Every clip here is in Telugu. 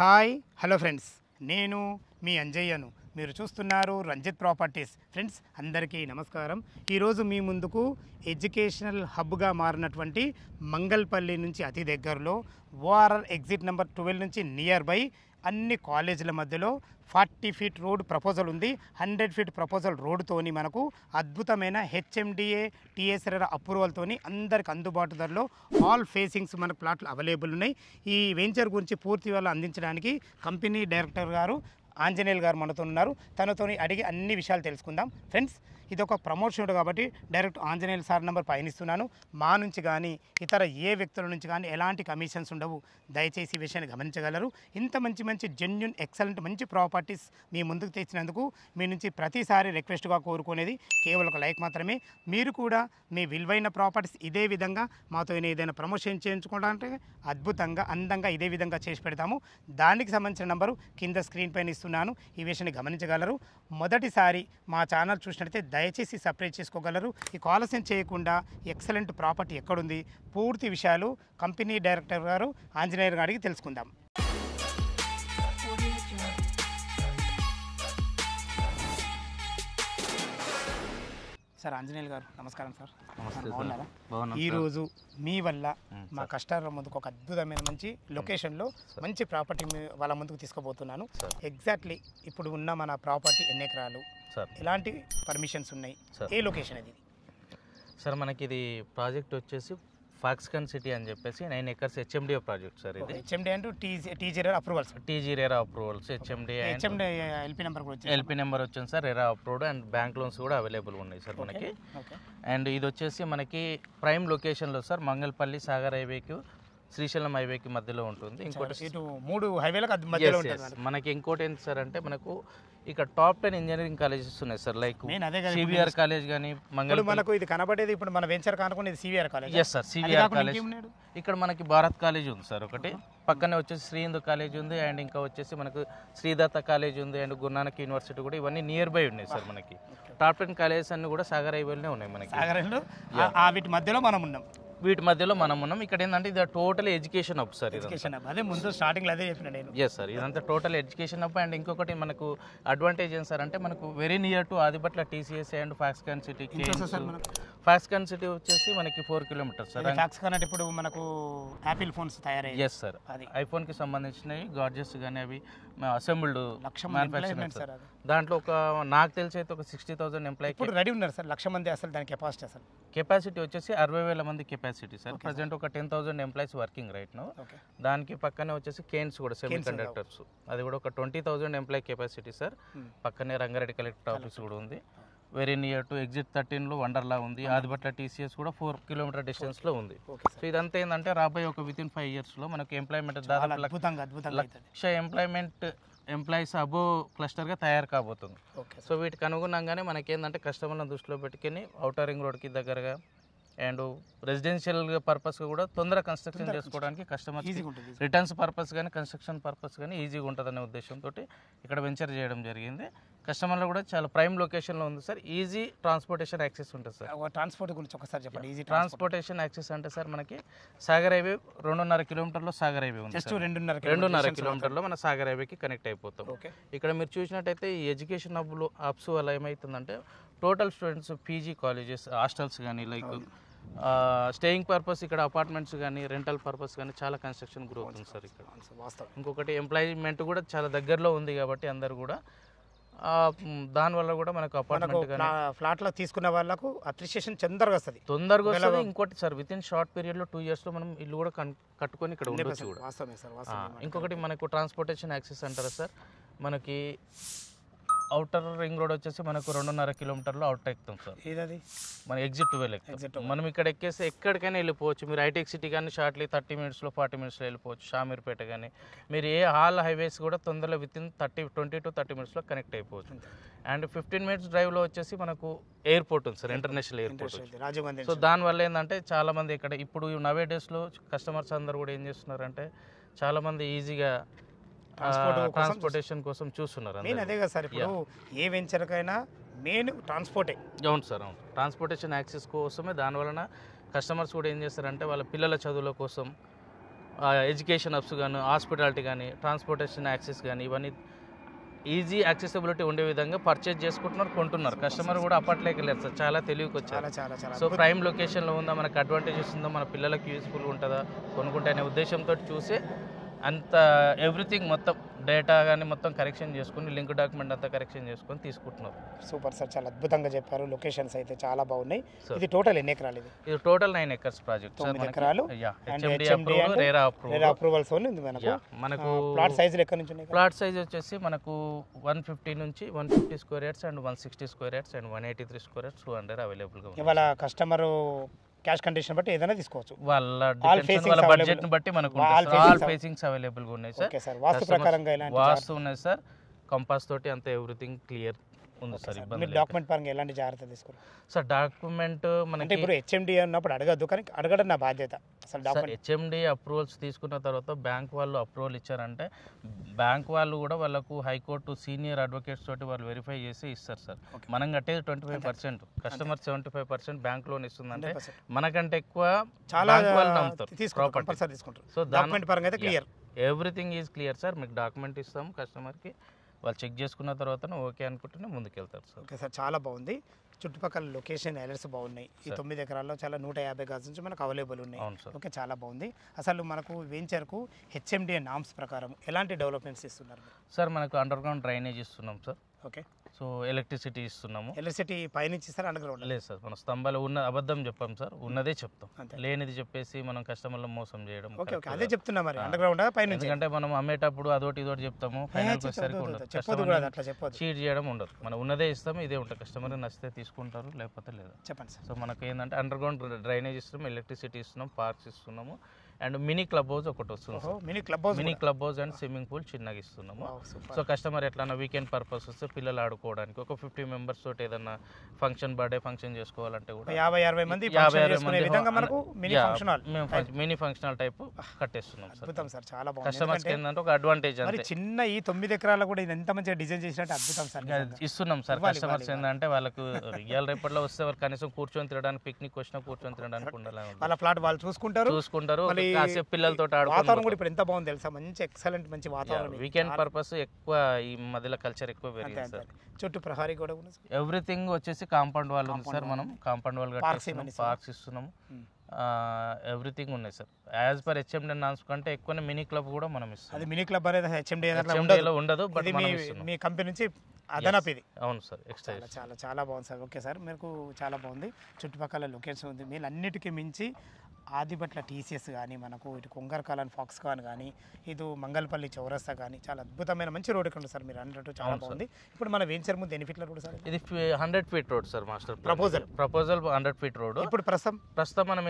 హాయ్ హలో ఫ్రెండ్స్, నేను మీ అంజయ్యను. మీరు చూస్తున్నారు రంజిత్ ప్రాపర్టీస్. ఫ్రెండ్స్ అందరికీ నమస్కారం. ఈరోజు మీ ముందుకు ఎడ్యుకేషనల్ హబ్గా మారినటువంటి మంగళపల్లి నుంచి అతి దగ్గరలో ఓఆర్ఆర్ ఎగ్జిట్ నెంబర్ 12 నుంచి నియర్ బై అన్ని కాలేజీల మధ్యలో 40 ఫీట్ రోడ్ ప్రపోజల్ ఉంది. 100 ఫీట్ ప్రపోజల్ రోడ్తోని మనకు అద్భుతమైన హెచ్ఎండిఏ టీఎస్ఆర్ అప్రూవల్తోని అందరికి అందుబాటు ధరలో ఆల్ ఫేసింగ్స్ మనకు ప్లాట్లు అవైలబుల్ ఉన్నాయి. ఈ వెంచర్ గురించి పూర్తి వాళ్ళు అందించడానికి కంపెనీ డైరెక్టర్ గారు ఆంజనేయులు గారు మనతో ఉన్నారు. తనతో అడిగి అన్ని విషయాలు తెలుసుకుందాం. ఫ్రెండ్స్, ఇది ఒక ప్రమోషన్ కాబట్టి డైరెక్ట్ ఆంజనేయులు సార్ నెంబర్ పైన ఇస్తున్నాను. మా నుంచి కానీ ఇతర ఏ వ్యక్తుల నుంచి కానీ ఎలాంటి కమిషన్స్ ఉండవు. దయచేసి ఈ విషయాన్ని గమనించగలరు. ఇంత మంచి జెన్యూన్ ఎక్సలెంట్ మంచి ప్రాపర్టీస్ మీ ముందుకు తెచ్చినందుకు మీ నుంచి ప్రతిసారి రిక్వెస్ట్గా కోరుకునేది కేవలం ఒక లైక్ మాత్రమే. మీరు కూడా మీ విలువైన ప్రాపర్టీస్ ఇదే విధంగా మాతో ఏదైనా ప్రమోషన్ చేయించుకోవడానికి అద్భుతంగా అందంగా ఇదే విధంగా చేసి పెడతాము. దానికి సంబంధించిన నంబరు కింద స్క్రీన్ పైన ఇస్తున్నాను. ఈ విషయాన్ని గమనించగలరు. మొదటిసారి మా ఛానల్ చూసినట్లయితే దయచేసి సబ్స్క్రైబ్ చేసుకోగలరు. ఈ ఆలస్యం చేయకుండా ఎక్సలెంట్ ప్రాపర్టీ ఎక్కడుంది పూర్తి విషయాలు కంపెనీ డైరెక్టర్ గారు ఆంజనేయులు గారికి తెలుసుకుందాం. సార్ ఆంజనేయులు గారు నమస్కారం సార్. బాగున్నారా? ఈరోజు మీ వల్ల మా కస్టమర్ల ముందుకు ఒక అద్భుతమైన మంచి లొకేషన్లో మంచి ప్రాపర్టీ వాళ్ళ ముందుకు తీసుకుపోతున్నాను. ఎగ్జాక్ట్లీ ఇప్పుడు ఉన్న మన ప్రాపర్టీ ఎన్ని ఎకరాలు, ఎలాంటి పర్మిషన్స్ ఉన్నాయి, ఏ లొకేషన్ అది? సార్ మనకి ఇది ప్రాజెక్ట్ వచ్చేసి ఫాక్స్కాన్ సిటీ అని చెప్పేసి 9 acres హెచ్ఎండిఏ ప్రాజెక్ట్ సార్. ఇది హెచ్ఎండి అంటే TGR approvals. TGR approvals HMD LP number LP number వచ్చింది sir. RERA approved and bank loans కూడా అవైలబుల్ ఉన్నాయి సార్ మనకి. అండ్ ఇది వచ్చేసి మనకి ప్రైమ్ లొకేషన్లో సార్ మంగళపల్లి సాగర్ హైవేకి శ్రీశైలం హైవేకి మధ్యలో ఉంటుంది. ఇంకోటి ఇటు 3 హైవేలకు మధ్యలో ఉంటుంది. మనకి ఇంకోటి ఏంటి సార్ అంటే మనకు ఇక్కడ టాప్ 10 ఇంజనీరింగ్ కాలేజెస్ ఉన్నాయి సార్. లైక్ సివిఆర్ కాలేజ్ కానీ మనకు ఇది కనబడేది ఇప్పుడు మన వెంచర్ కానుకునేది CVR college. Yes sir, CVR college. ఇక్కడ మనకి భారత్ కాలేజ్ ఉంది సార్ ఒకటి, పక్కనే వచ్చేసి శ్రీ హిందూ కాలేజ్ ఉంది, అండ్ ఇంకా వచ్చేసి మనకు శ్రీదత్త కాలేజ్ ఉంది, అండ్ గురునానక్ యూనివర్సిటీ కూడా, ఇవన్నీ నియర్ బై ఉన్నాయి సార్. మనకి టాప్ 10 కాలేజెస్ అన్ని కూడా సాగర్ హైవేలోనే ఉన్నాయి మనకి. వీటి మధ్యలో మనం ఉన్నాం. ఇక్కడ ఏంటంటే ఇది టోటల్ ఎడ్యుకేషన్ హబ్ సార్. అదే ముందు స్టార్టింగ్ అదే చెప్పిన నేను. ఎస్ సార్, ఇదంతా టోటల్ ఎడ్యుకేషన్ హబ్. అండ్ ఇంకొకటి మనకు అడ్వాంటేజ్ ఏం సార్ అంటే మనకు very near to Adibatla TCS and Foxconn city. Foxconn city వచ్చేసి మనకి 4 kilometers సార్. ఫాక్స్కాన్ అంటే ఇప్పుడు మనకు యాపిల్ ఫోన్స్ తయారయ్యాయి. ఎస్ సార్, ఐఫోన్ కి సంబంధించినవి గార్జెస్ కానీ అవి అసెంబ్ల్డ్ మ్యానుఫ్యాక్చరింగ్ సార్. దాంట్లో ఒక నాకు తెలిసి అయితే ఒక 60,000 ఎంప్లాయీ ఇప్పుడు రెడీ ఉన్నారు సార్. 1,00,000 మంది అసలు దాని కెపాసిటీ అసలు కెపాసిటీ వచ్చేసి 60,000 మంది కెపాసిటీ సార్. ప్రజెంట్ ఒక 10,000 ఎంప్లాయీస్ వర్కింగ్ రైట్ నౌ. దానికి పక్కనే వచ్చేసి కేన్స్ కూడా సెమీ కండక్టర్స్, అది కూడా ఒక 20,000 ఎంప్లాయీ కెపాసిటీ సార్. పక్కనే రంగారెడ్డి కలెక్టర్ ఆఫీస్ కూడా ఉంది. వెరీ నియర్ టు ఎగ్జిట్ 13లో వండర్లా ఉంది. ఆదిపట్ల టీసీఎస్ కూడా 4 kilometer డిస్టెన్స్లో ఉంది. సో ఇదంతా ఏంటంటే రాబోయే ఒక వితిన్ 5 yearsలో మనకు ఎంప్లాయ్మెంట్ దాదాపు 1,00,000 ఎంప్లాయీస్ అబో క్లస్టర్గా తయారు కాబోతుంది. సో వీటికి అనుగుణంగానే మనకేంటంటే కస్టమర్లను దృష్టిలో పెట్టుకుని ఔటర్ రింగ్ రోడ్కి దగ్గరగా అండ్ రెసిడెన్షియల్ పర్పస్గా కూడా తొందరగా కన్స్ట్రక్షన్ చేసుకోవడానికి కస్టమర్ రిటర్న్స్ పర్పస్ కానీ కన్స్ట్రక్షన్ పర్పస్ కానీ ఈజీగా ఉంటుందనే ఉద్దేశంతో ఇక్కడ వెంచర్ చేయడం జరిగింది. కస్టమర్లు కూడా చాలా ప్రైమ్ లొకేషన్లో ఉంది సార్. ఈజీ ట్రాన్స్పోర్టేషన్ యాక్సెస్ ఉంటుంది సార్. ట్రాన్స్పోర్ట్ గురించి ఒకసారి చెప్పండి. ఈజీ ట్రాన్స్పోర్టేషన్ యాక్సెస్ అంటే సార్ మనకి సాగర్ హైవే 2.5 kilometerలో సాగర్ హైవే ఉంది. జస్ట్ 2.5 kilometerలో మన సాగర్ హైవేకి కనెక్ట్ అయిపోతాం. ఇక్కడ మీరు చూసినట్టయితే ఈ ఎడ్యుకేషన్ హబ్స్ వల్ల ఏమవుతుందంటే total students PG colleges hostels కానీ లైక్ స్టేయింగ్ పర్పస్ ఇక్కడ అపార్ట్మెంట్స్ కానీ రెంటల్ పర్పస్ కానీ చాలా కన్స్ట్రక్షన్ గ్రోత్ ఉంది సార్ ఇక్కడ. ఇంకొకటి ఎంప్లాయ్మెంట్ కూడా చాలా దగ్గరలో ఉంది కాబట్టి అందరు కూడా దానివల్ల కూడా మనకు అపార్ట్మెంట్ ఫ్లాట్లో తీసుకున్న వాళ్ళకు అప్రిషియేషన్ తొందరగా వస్తుంది. ఇంకోటి సార్ వితిన్ షార్ట్ పీరియడ్లో 2 yearsలో మనం ఇల్లు కూడా కట్టుకొని ఇక్కడ ఉండొచ్చు కూడా. ఇంకొకటి మనకు ట్రాన్స్పోర్టేషన్ యాక్సెస్ అంటారా సార్. మనకి అవుటర్ రింగ్ రోడ్ వచ్చేసి మనకు 2.5 kilometerలో అవుట్ ఎక్కుతాం సార్. మన ఎగ్జిట్ 12 ఎక్కుతాం. మనం ఇక్కడ ఎక్కేసి ఎక్కడికైనా వెళ్ళిపోవచ్చు. మీరు హైటెక్ సిటీ కానీ షార్ట్లీ 30 minutesలో 40 minutesలో వెళ్ళిపోవచ్చు. షామీర్పేట కానీ మీరు ఏ హాల్ హైవేస్ కూడా తొందరలో వితిన్ 20 to 30 minutesలో కనెక్ట్ అయిపోవచ్చు. అండ్ 15 minutes డ్రైవ్లో వచ్చేసి మనకు ఎయిర్పోర్ట్ ఉంది సార్, ఇంటర్నేషనల్ ఎయిర్పోర్ట్. సో దానివల్ల ఏంటంటే చాలామంది ఇక్కడ ఇప్పుడు నవే డేస్లో కస్టమర్స్ అందరు కూడా ఏం చేస్తున్నారంటే చాలామంది ఈజీగా ట్రాన్స్పోర్టేషన్ కోసం చూస్తున్నారు. అదే కదా సార్, ఇప్పుడు ఏ వెంచర్కైనా మెయిన్ ట్రాన్స్పోర్టే. అవును సార్, అవును. ట్రాన్స్పోర్టేషన్ యాక్సెస్ కోసమే దానివలన కస్టమర్స్ కూడా ఏం చేస్తారంటే వాళ్ళ పిల్లల చదువుల కోసం ఎడ్యుకేషన్ హబ్స్ కానీ, హాస్పిటాలిటీ కానీ, ట్రాన్స్పోర్టేషన్ యాక్సెస్ కానీ, ఇవన్నీ ఈజీ యాక్సెసిబిలిటీ ఉండే విధంగా పర్చేజ్ చేసుకుంటున్నారు, కొంటున్నారు. కస్టమర్ కూడా అప్పట్లోకి లేదు సార్, చాలా తెలివికి వచ్చారు. సో ప్రైమ్ లొకేషన్లో ఉందా, మనకు అడ్వాంటేజెస్ ఉందా, మన పిల్లలకి యూస్ఫుల్ ఉంటుందా కొనుక్కుంటే అనే ఉద్దేశంతో చూసి అంత ఎవ్రీథింగ్ మొత్తం డేటా కానీ మొత్తం కరెక్షన్ చేసుకుని, లింక్ డాక్యుమెంట్ అంతా కరెక్షన్ చేసుకొని తీసుకుంటున్నారు. సూపర్ సార్, చాలా అద్భుతంగా చెప్పారు. లొకేషన్స్ అయితే చాలా బాగున్నాయి. ఇది టోటల్ ఎన్ని ఎకరాలు? ఇది టోటల్ 9 acres ప్రాజెక్ట్ సార్. 9 ఎకరాలు. హెచ్ఎండి అప్రూవల్, రేరా అప్రూవల్స్ ఉంది మనకు. మనకు ప్లాట్ సైజులు ఎక్కడి నుంచి ఉన్నాయి? ప్లాట్ సైజ్ వచ్చేసి మనకు 150 నుంచి 150 square yards and 160 square yards and 183 square yards 200 అవైలబుల్గా ఉంది. ఇవాళ కస్టమర్ క్యాష్ కండిషన్ బట్టి ఏదైనా తీసుకోవచ్చు. వాళ్ళ బడ్జెట్ ని బట్టి మనకు ఆల్ ఫేసింగ్స్ అవైలబుల్ గా ఉన్నాయి సార్. ఓకే సార్, వాస్తు ప్రకారంగా ఎలాంటి వాస్తు ఉన్నాయి సార్, కంపాస్ తోటి అంత ఎవ్రీథింగ్ క్లియర్ ఉంది సార్. ఇబ్బంది మీరు డాక్యుమెంట్ పరంగా ఎలాంటి జాగ్రత్త తీసుకున్నారు సార్? డాక్యుమెంట్ మనకి ఇప్పుడు హెచ్ఎండి అన్నప్పుడు అడగద్దు, కానీ అడగడం నా బాధ్యత. అసలు డాక్యుమెంట్ హెచ్ఎండి అప్రూవల్స్ తీసుకున్న తర్వాత బ్యాంక్ వాళ్ళు అప్రూవల్ ఇచ్చారంటే బ్యాంక్ వాళ్ళు కూడా వాళ్ళకు హైకోర్టు సీనియర్ అడ్వకేట్స్ తోటి వాళ్ళు వెరిఫై చేసి ఇస్తారు సార్. మనం కట్టేది 25%, కస్టమర్ 75% బ్యాంక్ లోన్ ఇస్తుందంటే మనకంటే ఎక్కువ చాలా వాళ్ళు నమ్ముతారు. సో డాక్యుమెంట్ పరంగా అయితే clear, everything is clear sir. మీకు డాక్యుమెంట్ ఇస్తాము కస్టమర్కి, వాళ్ళు చెక్ చేసుకున్న తర్వాత ఓకే అనుకుంటేనే ముందుకెళ్తారు సార్. ఓకే సార్, చాలా బాగుంది. చుట్టుపక్కల లొకేషన్ ఎలర్స్ బాగున్నాయి. ఈ 9 ఎకరాల్లో చాలా 150 గజాల నుంచి మనకు అవైలబుల్ ఉన్నాయి. ఓకే, చాలా బాగుంది. అసలు మనకు వెంచర్కు హెచ్ఎండి నామ్స్ ప్రకారం ఎలాంటి డెవలప్మెంట్స్ ఇస్తున్నారు సార్? మనకు అండర్ గ్రౌండ్ డ్రైనేజ్ ఇస్తున్నాం సార్. ఓకే, సో ఎలక్ట్రిసిటీ ఇస్తున్నాము. ఎలక్ట్రిసిటీ పైనుంచి ఇస్తారు, అండర్ గ్రౌండ్ లేదు సార్. మన స్తంభాలు ఉన్న అబద్ధం చెప్పాం సార్, ఉన్నదే చెప్తాం. లేనిది చెప్పేసి మనం కస్టమర్లు మోసం చేయడం. ఓకే ఓకే, అదే చెప్తున్నా మరి, అండర్ గ్రౌండ్ పైన. ఎందుకంటే మనం అమ్మేటప్పుడు అదొకటి ఇదొకటి చెప్తాము, ఫైనల్కి వచ్చేసరికి ఉండదు. చీట్ చేయడం ఉండదు, మనం ఉన్నదే ఇస్తాము, ఇదే ఉంటుంది. కస్టమర్ నచ్చితే తీసుకుంటారు, లేకపోతే లేదు. చెప్పండి సార్. సో మనకి ఏంటంటే అండర్ గ్రౌండ్ డ్రైనేజ్ ఇస్తున్నాం, ఎలక్ట్రిసిటీ ఇస్తున్నాం, పార్క్స్ ఇస్తున్నాము, అండ్ మినీ క్లబ్ హౌస్ ఒకటి వస్తుంది. Mini club house and swimming pool చిన్నగా ఇస్తున్నాము. సో కస్టమర్ ఎట్లన్నా వీకెండ్ పర్పస్ వస్తే పిల్లలు ఆడుకోవడానికి ఒక 50 మెంబర్స్ తోటి ఏదన్నా ఫంక్షన్, బర్త్డే ఫంక్షన్ చేసుకోవాలంటే కూడా 50-60 మంది మినీ ఫంక్షన్ హాల్ టైప్ కట్టేస్తున్నాం సార్. అద్భుతం సార్, చాలా బాగుంది. కస్టమర్స్ ఏంటంటే ఒక అడ్వాంటేజ్ అంటే చిన్న ఈ 9 ఎకరాల కూడా ఇది ఎంత మంచిగా డిజైన్ చేసినట్టు అద్భుతం సార్. ఇస్తున్నాం సార్. కస్టమర్స్ ఏంటంటే వాళ్ళకు ఇవాళ రేపట్లో వస్తే వాళ్ళు కనీసం కూర్చొని తినడానికి, పిక్నిక్ వచ్చినా కూర్చొని తినడానికి ఉండాలి. వాళ్ళ ఫ్లాట్ వాళ్ళు చూసుకుంటారు. పిల్లలతో వాతావరణం కూడా ఇప్పుడు ఎంత బాగుంది తెలుసా, మంచి ఎక్సలెంట్ మంచి వాతావరణం. వీకెండ్ పర్పస్ ఎక్కువ, ఈ మధ్యలో కల్చర్ ఎక్కువ పెరిగింది సార్. చుట్టూ ప్రహారీ కూడా ఉంది. ఎవ్రీథింగ్ వచ్చేసి కాంపౌండ్ వాల్ ఉంది సార్. మనం కాంపౌండ్ వాల్ కట్టేస్తున్నాం, పార్క్స్ ఇస్తున్నాము, ఎవ్రీథింగ్ ఉన్నాయి sir. As per HMD norms కంటే ఎక్కువనే మినీ క్లబ్ కూడా మనం ఇస్తాం. అది మినీ క్లబ్ అనేది హెచ్ఎండిలో ఉండదు, బట్ మీ కంపెనీ నుంచి అదనపు ఇది. అవును సార్, ఎక్స్ట్రా. చాలా చాలా బాగుంది సార్. ఓకే సార్, మీకు చాలా బాగుంది. చుట్టుపక్కల లొకేషన్ ఉంది. మీరు అన్నిటికీ మించి ఆదిబట్ల టీసీఎస్ కానీ, మనకు ఇటు కొంగర్కాలన్ ఫాక్స్కాన్ కానీ, ఇటు మంగళపల్లి చౌరస్తా కానీ, చాలా అద్భుతమైన మంచి రోడ్ ఇక్కడ ఉంది సార్. మీరు అన్నట్టు చాలా బాగుంది. ఇప్పుడు మన వెంచర్ ముందు ఎన్ని ఫీట్ల రోడ్ సార్? ఇది 100 feet road sir. Master proposal 100 feet road. ఇప్పుడు ప్రస్తుతం మనం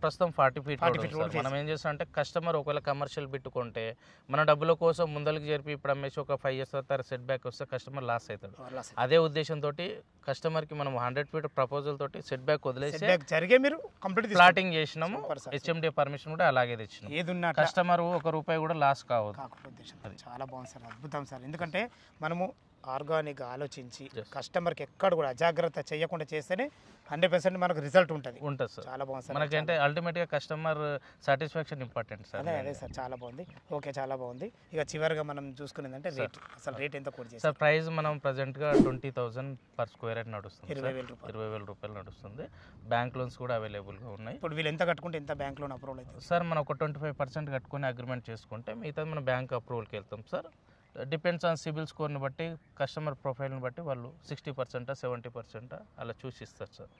ప్రస్తుతం 40 feet రోడ్. మనం ఏం చేస్తాం అంటే కస్టమర్ ఒకవేళ కమర్షియల్ పెట్టుకుంటే మన డబ్బుల కోసం ముందరికి జరిపి ఇప్పుడు అమ్మేసి ఒక 5 years తర్వాత సెట్ బ్యాక్ వస్తే కస్టమర్ లాస్ అవుతాడు. అదే ఉద్దేశంతో కస్టమర్కి మనం 100 feet ప్రపోజల్ తోటి సెట్ బ్యాక్ వదిలేసి జరిగే మీరు కంప్లీట్ ప్లాటింగ్ చేసినాము. హెచ్ఎండి పర్మిషన్ కూడా అలాగే తెచ్చినాం. ఏదున్నా కస్టమర్ ₹1 కూడా లాస్ కావద్దు. చాలా బాగుంది సార్, అద్భుతం సార్. ఎందుకంటే మనము ఆర్గానిక్గా ఆలోచించి కస్టమర్కి ఎక్కడ కూడా అజాగ్రత్త చేయకుండా చేస్తేనే 100% మనకు రిజల్ట్ ఉంటుంది సార్. చాలా బాగుంది సార్. మనకంటే అల్టిమేట్గా కస్టమర్ సాటిస్ఫాక్షన్ ఇంపార్టెంట్ సార్. అదే సార్, చాలా బాగుంది. ఓకే, చాలా బాగుంది. ఇక చివరిగా మనం చూసుకునేదంటే రేట్, అసలు రేట్ ఎంత కోట్ చేస్తారు సార్? ప్రైస్ మనం ప్రజెంట్గా 20,000 per square యార్డ్ నడుస్తుంది. 20,000 రూపాయలు నడుస్తుంది. బ్యాంక్ లోన్స్ కూడా అవైలబుల్గా ఉన్నాయి. ఇప్పుడు వీళ్ళు ఎంత కట్టుకుంటే ఎంత బ్యాంక్ లోన్ అప్రూవల్ అవుతుంది సార్? మనం ఒక 25% కట్టుకుని అగ్రిమెంట్ చేసుకుంటే మిగతా మన బ్యాంక్ అప్రూవల్కి వెళ్తాం సార్. డిపెండ్స్ ఆన్ సిబిల్ స్కోర్ని బట్టి, కస్టమర్ ప్రొఫైల్ని బట్టి వాళ్ళు 60%, 70% అలా చూసి ఇస్తారు సార్.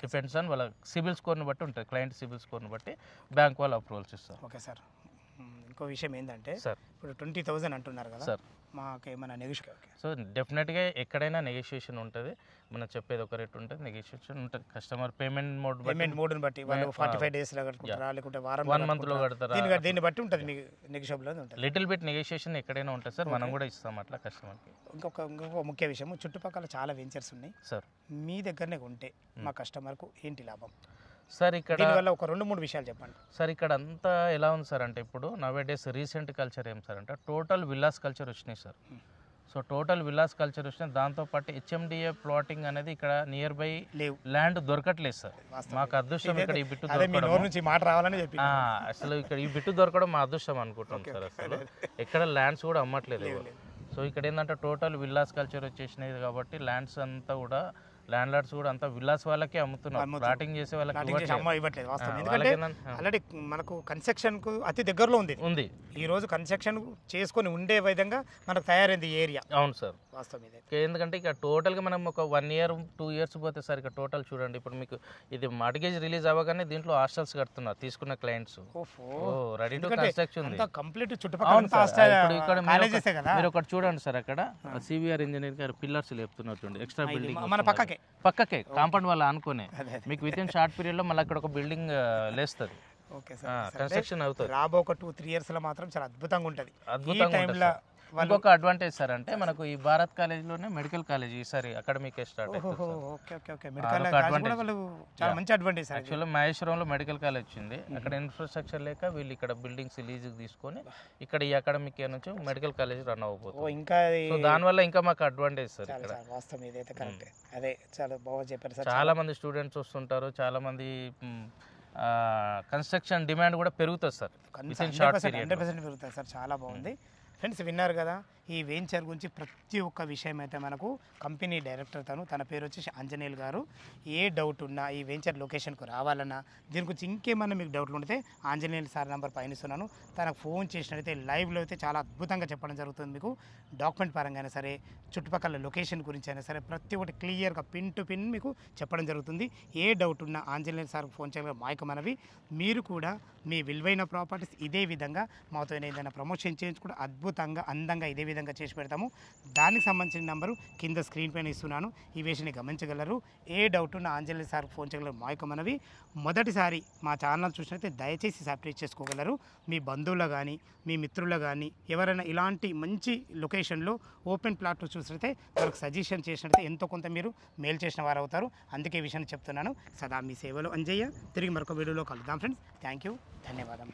డిపెండ్స్ ఆన్ వాళ్ళ సిబిల్ స్కోర్ని బట్టి ఉంటుంది. క్లయింట్ సిబిల్ స్కోర్ని బట్టి బ్యాంక్ వాళ్ళు అప్రూవల్స్ ఇస్తారు. ఓకే సార్, ఇంకో విషయం ఏంటంటే సార్, ఇప్పుడు 20,000 అంటున్నారు కదా సార్, మాకు ఏమైనా నెగోషియేషన్? సో డెఫినెట్గా ఎక్కడైనా నెగోషియేషన్ ఉంటుంది. మనం చెప్పేది ఒక రేట్ ఉంటుంది, నెగోషియేషన్ ఉంటుంది. కస్టమర్ పేమెంట్ మోడ్ని బట్టి వాళ్ళు 45 days కట్టుకుంటారా, లేకుంటే 1 monthలో కడతారా, దీన్ని బట్టి ఉంటుంది. మీకు నెగోషియబుల్ ఉంటుంది. లిటిల్ బిట్ నెగోషియేషన్ ఎక్కడైనా ఉంటుంది సార్. మనం కూడా ఇస్తాం అట్లా కస్టమర్కి. ఇంకొక ముఖ్య విషయం, చుట్టుపక్కల చాలా వెంచర్స్ ఉన్నాయి సార్. మీ దగ్గరనే ఉంటే మా కస్టమర్కు ఏంటి లాభం సార్? ఇక్కడ దీనివల్ల ఒక 2-3 విషయాలు చెప్పండి సార్. ఇక్కడ అంతా ఎలా ఉంది సార్ అంటే ఇప్పుడు నవే డేస్ రీసెంట్ కల్చర్ ఏం సార్ అంటే టోటల్ విల్లాస్ కల్చర్ వచ్చినాయి sir. So total villas culture వచ్చిన దాంతోపాటు హెచ్ఎండిఏ ప్లాటింగ్ అనేది ఇక్కడ నియర్ బై ల్యాండ్ దొరకట్లేదు సార్. మాకు అదృష్టం ఇక్కడ ఈ బిట్టు దొరకడం, అసలు ఇక్కడ ఈ బిట్టు దొరకడం మా అదృష్టం అనుకుంటాం సార్. అసలు ఎక్కడ ల్యాండ్స్ కూడా అమ్మట్లేదు. సో ఇక్కడ ఏంటంటే టోటల్ విల్లాస్ కల్చర్ వచ్చేసినది కాబట్టి ల్యాండ్స్ అంతా కూడా ల్యాండ్ లార్డ్స్ కూడా అంతా విల్లాస్ వాళ్ళకే అమ్ముతున్నారు, ప్లాటింగ్ చేసే వాళ్ళకి ఇవ్వట్లేదు. ఎందుకంటే ఆల్రెడీ మనకు కన్స్ట్రక్షన్ కు అతి దగ్గరలో ఉంది. ఈ రోజు కన్స్ట్రక్షన్ చేసుకొని ఉండే విధంగా మనకు తయారైంది ఏరియా. అవును సార్, ఎందుకంటే ఇక టోటల్గా మనం ఒక 1 year 2 years పోతే సార్ ఇక టోటల్ చూడండి. ఇప్పుడు మీకు ఇది మార్గేజ్ రిలీజ్ అవ్వగానే దీంట్లో హాస్టల్స్ కడుతున్నారు తీసుకున్న clients. Ready to construction complete మీరు ఒకటి చూడండి సార్, అక్కడ సివిఆర్ ఇంజనీర్ గారు పిల్లర్స్ లేపుతున్నారు చూడండి. ఎక్స్ట్రా బిల్డింగ్ మన పక్కకే కాంపౌండ్ వాళ్ళు అనుకునే మీకు విత్ ఇన్ షార్ట్ పీరియడ్ లో మళ్ళీ అక్కడ ఒక బిల్డింగ్ లేస్తుంది, కన్స్ట్రక్షన్ అవుతుంది. రాబో ఒక 2-3 years లో మాత్రం చాలా అద్భుతంగా ఉంటుంది. ఇంకొక అడ్వాంటేజ్ సార్ అంటే మనకు ఈ భారత్ కాలేజ్ లోనే మెడికల్ కాలేజ్ ఈసారి అకాడమిక్ స్టార్ట్ యాక్చువల్గా మహేశ్వరంలో మెడికల్ కాలేజ్ వచ్చింది. అక్కడ ఇన్ఫ్రాస్ట్రక్చర్ లేక వీళ్ళు ఇక్కడ బిల్డింగ్స్ లీజ్ తీసుకొని ఇక్కడ ఈ అకాడమిక్ ఇయర్ నుంచి మెడికల్ కాలేజ్ రన్ అవ్వబోతుంది. ఇంకా దానివల్ల ఇంకా మాకు అడ్వాంటేజ్ సార్. ఇక్కడ చాలా మంది స్టూడెంట్స్ వస్తుంటారు, చాలా మంది కన్స్ట్రక్షన్ డిమాండ్ కూడా పెరుగుతుంది సార్. 100% పెరుగుతుంది సార్. చాలా బాగుంది ఫ్రెండ్స్, విన్నారు కదా ఈ వెంచర్ గురించి ప్రతి ఒక్క విషయం అయితే మనకు కంపెనీ డైరెక్టర్ తన పేరు వచ్చేసి ఆంజనేయులు గారు. ఏ డౌట్ ఉన్నా ఈ వెంచర్ లొకేషన్కు రావాలన్నా దీని గురించి ఇంకేమన్నా మీకు డౌట్లు ఉంటే ఆంజనేయులు సార్ నెంబర్ పైన ఇస్తున్నాను, తనకు ఫోన్ చేసినట్టయితే లైవ్లో అయితే చాలా అద్భుతంగా చెప్పడం జరుగుతుంది. మీకు డాక్యుమెంట్ పరంగా అయినా సరే, చుట్టుపక్కల లొకేషన్ గురించి అయినా సరే ప్రతి ఒక్కటి క్లియర్గా పిన్ టు పిన్ మీకు చెప్పడం జరుగుతుంది. ఏ డౌట్ ఉన్నా ఆంజనేయులు సార్కి ఫోన్ చేయగల మాయక మనవి. మీరు కూడా మీ విలువైన ప్రాపర్టీస్ ఇదే విధంగా మాతో ఏదైనా ప్రమోషన్ చేయించుకుంటే అద్భుతంగా అందంగా ఇదే విధంగా చేసి పెడతాము. దానికి సంబంధించిన నెంబరు కింద స్క్రీన్ పైన ఇస్తున్నాను, ఈ విషయాన్ని గమనించగలరు. ఏ డౌట్ ఉన్న ఆంజనేయులు సార్కి ఫోన్ చేయగలరు మాయక మనవి. మొదటిసారి మా ఛానల్ చూసినట్లయితే దయచేసి సబ్స్క్రైబ్ చేసుకోగలరు. మీ బంధువులు కానీ మీ మిత్రులు కానీ ఎవరైనా ఇలాంటి మంచి లొకేషన్లో ఓపెన్ ప్లాట్లు చూసినట్లయితే వాళ్ళకి సజెషన్ చేసినట్లయితే ఎంతో కొంత మీరు మేలు చేసిన వారు అవుతారు. అందుకే ఈ విషయాన్ని చెప్తున్నాను. సదా మీ సేవలో అంజయ్య. తిరిగి మరొక వీడియోలో కలుద్దాం ఫ్రెండ్స్. థ్యాంక్ యూ, ధన్యవాదాలు.